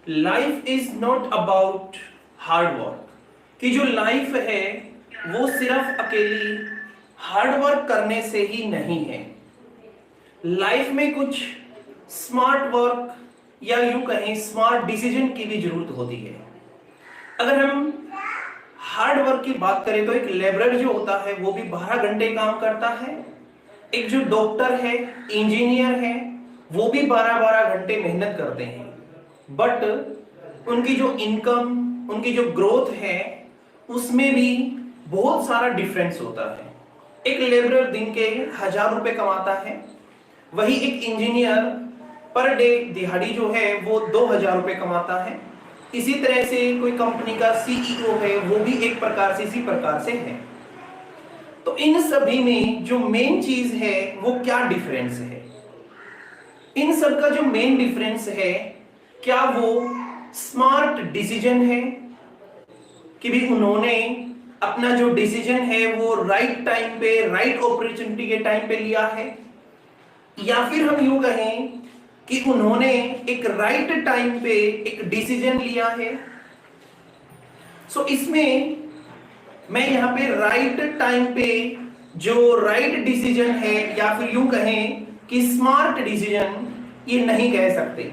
Life is not about hard work, कि जो life है वो सिर्फ अकेली हार्ड वर्क करने से ही नहीं है। लाइफ में कुछ स्मार्ट वर्क या यूं कहें स्मार्ट डिसीजन की भी जरूरत होती है। अगर हम हार्ड वर्क की बात करें तो एक लेबरर जो होता है वो भी 12 घंटे काम करता है। एक जो डॉक्टर है, इंजीनियर है, वो भी 12-12 घंटे मेहनत करते हैं। बट उनकी जो इनकम, उनकी जो ग्रोथ है उसमें भी बहुत सारा डिफरेंस होता है। एक लेबरर दिन के 1000 रुपए कमाता है, वही एक इंजीनियर पर डे दिहाड़ी जो है वो 2000 रुपए कमाता है। इसी तरह से कोई कंपनी का सीईओ है, वो भी एक प्रकार से इसी प्रकार से है। तो इन सभी में जो मेन चीज है वो क्या डिफरेंस है? इन सब का जो मेन डिफरेंस है, क्या वो स्मार्ट डिसीजन है कि भी उन्होंने अपना जो डिसीजन है वो राइट टाइम पे, राइट अपॉर्चुनिटी के टाइम पे लिया है, या फिर हम यूं कहें कि उन्होंने एक राइट टाइम पे एक डिसीजन लिया है। सो इसमें मैं यहां पे राइट टाइम पे जो राइट डिसीजन है या फिर यूं कहें कि स्मार्ट डिसीजन, ये नहीं कह सकते।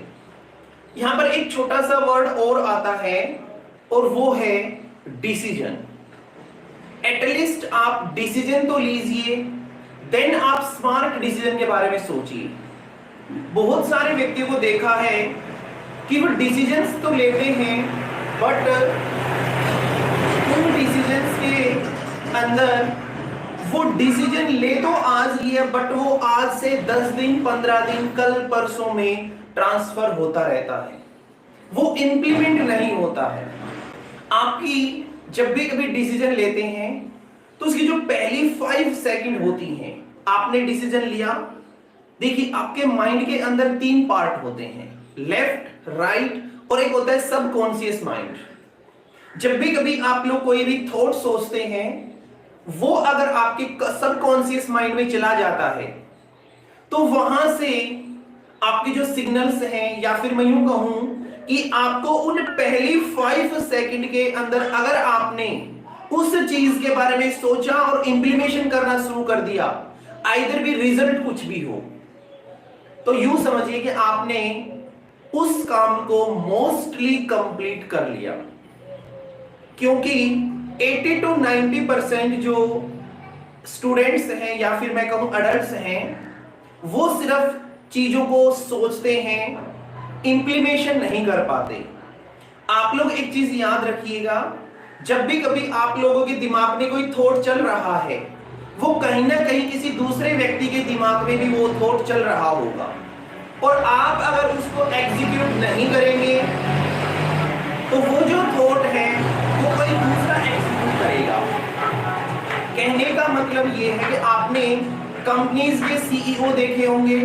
यहां पर एक छोटा सा वर्ड और आता है और वो है डिसीजन। एटलीस्ट आप डिसीजन तो लीजिए, देन आप स्मार्ट डिसीजन के बारे में सोचिए। बहुत सारे व्यक्तियों को देखा है कि वो डिसीजंस तो लेते हैं, बट उन डिसीजंस के अंदर वो डिसीजन ले तो आज लिया, बट वो आज से 10 दिन, 15 दिन, कल परसों में ट्रांसफर होता रहता है, वो इंप्लीमेंट नहीं होता है। आपकी जब भी कभी डिसीजन लेते हैं तो उसकी जो पहली 5 सेकंड होती हैं, आपने डिसीजन लिया, देखिए आपके माइंड के अंदर 3 पार्ट होते हैं, लेफ्ट, राइट और एक होता है सबकॉन्शियस माइंड। जब भी कभी आप लोग कोई भी थॉट सोचते हैं, वो अगर आपके सबकॉन्शियस माइंड में चला जाता है तो वहां से आपके जो सिग्नल्स हैं, या फिर मैं यूं कहूं कि आपको उन पहली 5 सेकंड के अंदर अगर आपने उस चीज के बारे में सोचा और इंप्लीमेशन करना शुरू कर दिया, आइदर भी रिजल्ट कुछ भी हो, तो यूं समझिए कि आपने उस काम को मोस्टली कंप्लीट कर लिया। क्योंकि 80 to 90% जो स्टूडेंट्स हैं या फिर मैं कहूं अडल्ट्स हैं, वो सिर्फ चीजों को सोचते हैं, इंप्लीमेशन नहीं कर पाते। आप लोग एक चीज याद रखिएगा, जब भी कभी आप लोगों के दिमाग में कोई थॉट चल रहा है, वो कहीं ना कहीं किसी दूसरे व्यक्ति के दिमाग में भी वो थॉट चल रहा होगा, और आप अगर उसको एग्जीक्यूट नहीं करेंगे तो वो जो थॉट है वो कोई दूसरा एग्जीक्यूट करेगा। कहने का मतलब ये है कि आपने कंपनीज के सीईओ देखे होंगे,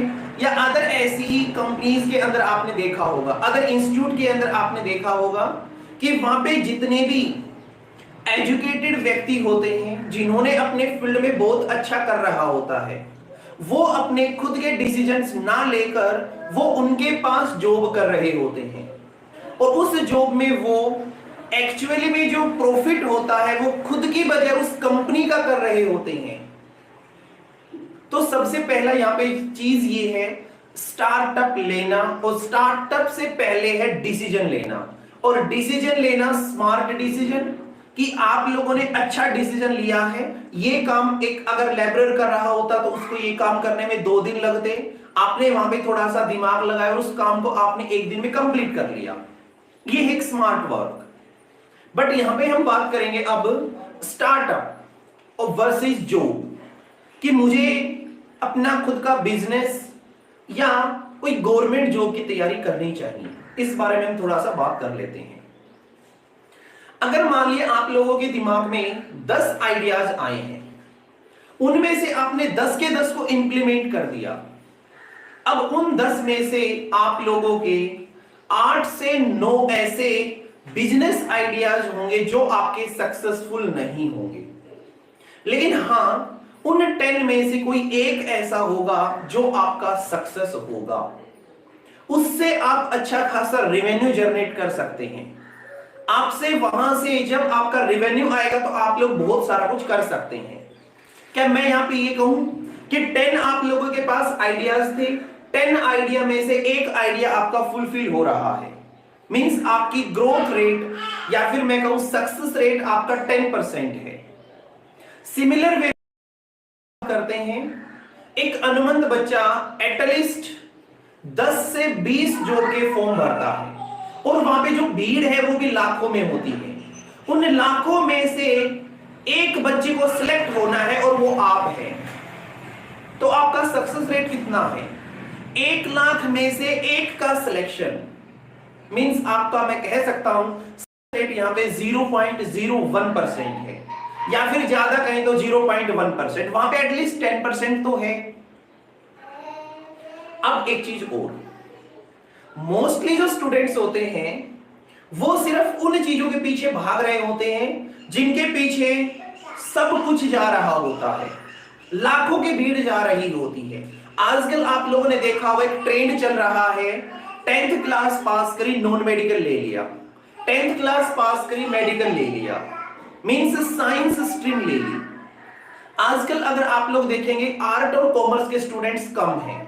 या अदर ऐसी ही कंपनीज के अंदर आपने देखा होगा, अदर इंस्टीट्यूट के अंदर आपने देखा होगा कि वहां पे जितने भी एजुकेटेड व्यक्ति होते हैं, जिन्होंने अपने फील्ड में बहुत अच्छा कर रहा होता है, वो अपने खुद के डिसीजंस ना लेकर वो उनके पास जॉब कर रहे होते हैं, और उस जॉब में वो एक्चुअली में जो प्रॉफिट होता है वो खुद की बजाय उस कंपनी का कर रहे होते हैं। तो सबसे पहला यहाँ पे चीज ये है स्टार्टअप लेना, और स्टार्टअप से पहले है डिसीजन लेना, और डिसीजन लेना स्मार्ट डिसीजन, कि आप लोगों ने अच्छा डिसीजन लिया है। ये काम एक अगर लेबरर कर रहा होता तो उसको ये काम करने में 2 दिन लगते, आपने वहां पे थोड़ा सा दिमाग लगाया और उस काम को आपने 1 दिन में कंप्लीट कर लिया। ये है एक स्मार्ट वर्क। बट यहां पे हम बात करेंगे अब स्टार्टअप और वर्सेस जॉब, कि मुझे अपना खुद का बिजनेस या कोई गवर्नमेंट जॉब की तैयारी करनी चाहिए। इस बारे में हम थोड़ा सा बात कर लेते हैं। अगर मान लिया आप लोगों के दिमाग में 10 आइडियाज आए हैं, उनमें से आपने 10 के 10 को इंप्लीमेंट कर दिया, अब उन 10 में से आप लोगों के 8 से 9 ऐसे बिजनेस आइडियाज होंगे जो आपके सक्सेसफुल नहीं होंगे, लेकिन हां उन 10 में से कोई एक ऐसा होगा जो आपका सक्सेस होगा। उससे आप अच्छा खासा रेवेन्यू जनरेट कर सकते हैं। आपसे वहां से जब आपका रेवेन्यू आएगा तो आप लोग बहुत सारा कुछ कर सकते हैं। क्या मैं यहां पे ये कहूं कि 10 आप लोगों के पास आइडियाज थे, 10 आइडिया में से एक आइडिया आपका फुलफिल हो रहा है, मींस आपकी ग्रोथ रेट या फिर मैं कहूं सक्सेस रेट आपका 10% है। सिमिलर वे करते हैं, एक अनुमंत बच्चा एटलीस्ट 10 से 20 जॉब के फॉर्म भरता है और वहां पे जो भीड़ है वो भी लाखों में होती है। उन लाखों में से एक बच्चे को सिलेक्ट होना है और वो आप हैं। तो आपका सक्सेस रेट कितना है? 1 लाख में से एक का सिलेक्शन, मींस आपका मैं कह सकता हूं रेट यहां पे 0.01% है, या फिर ज्यादा कहें तो 0.1%। वहां पे एटलीस्ट 10% तो है। अब एक चीज और, मोस्टली जो स्टूडेंट्स होते हैं वो सिर्फ उन चीजों के पीछे भाग रहे होते हैं जिनके पीछे सब कुछ जा रहा होता है, लाखों की भीड़ जा रही होती है। आजकल आप लोगों ने देखा होगा एक ट्रेंड चल रहा है, 10th क्लास पास करी नॉन मेडिकल ले लिया, 10th क्लास पास करी मेडिकल ले लिया, मींस साइंस स्ट्रीम ले ली। आजकल अगर आप लोग देखेंगे आर्ट और कॉमर्स के स्टूडेंट्स कम हैं,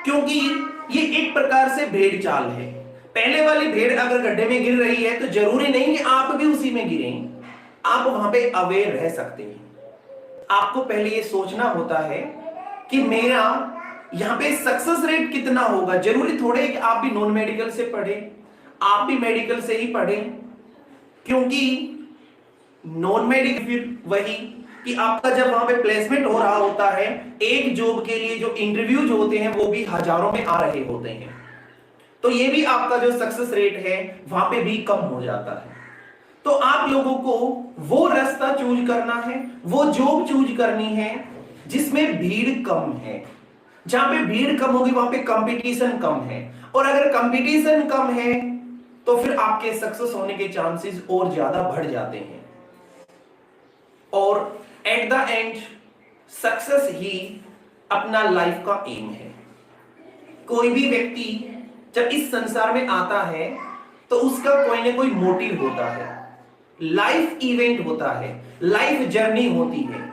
क्योंकि ये एक प्रकार से भेड़ चाल है। पहले वाली भेड़ अगर गड्ढे में गिर रही है तो जरूरी नहीं कि आप भी उसी में गिरें, आप वहां पे अवेयर रह सकते हैं। आपको पहले ये सोचना होता है कि मेरा यहां पे सक्सेस रेट कितना होगा। जरूरी थोड़े कि आप भी नॉन मेडिकल से पढ़े, आप भी मेडिकल से ही पढ़े, क्योंकि नॉन मेडिकल फिर वही कि आपका जब वहां पे प्लेसमेंट हो रहा होता है, एक जॉब के लिए जो इंटरव्यूज होते हैं वो भी हजारों में आ रहे होते हैं, तो ये भी आपका जो सक्सेस रेट है वहां पे भी कम हो जाता है। तो आप लोगों को वो रास्ता चूज करना है, वो जॉब चूज करनी है जिसमें भीड़ कम है। जहां पे भीड़ कम होगी वहां पे कंपटीशन कम है, और अगर कंपटीशन कम है तो फिर आपके सक्सेस होने के चांसेस और ज्यादा बढ़ जाते हैं। और एट द एंड सक्सेस ही अपना लाइफ का एम है। कोई भी व्यक्ति जब इस संसार में आता है तो उसका कोई ना कोई मोटिव होता है, लाइफ इवेंट होता है, लाइफ जर्नी होती है।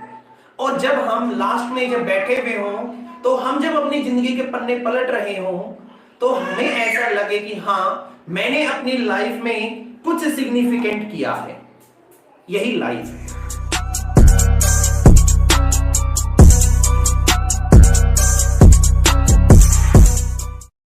और जब हम लास्ट में जब बैठे हुए हों, तो हम जब अपनी जिंदगी के पन्ने पलट रहे हों, तो हमें ऐसा लगे कि हाँ, मैंने अपनी लाइफ में कुछ सिग्निफिकेंट किया है। यही लाइफ है।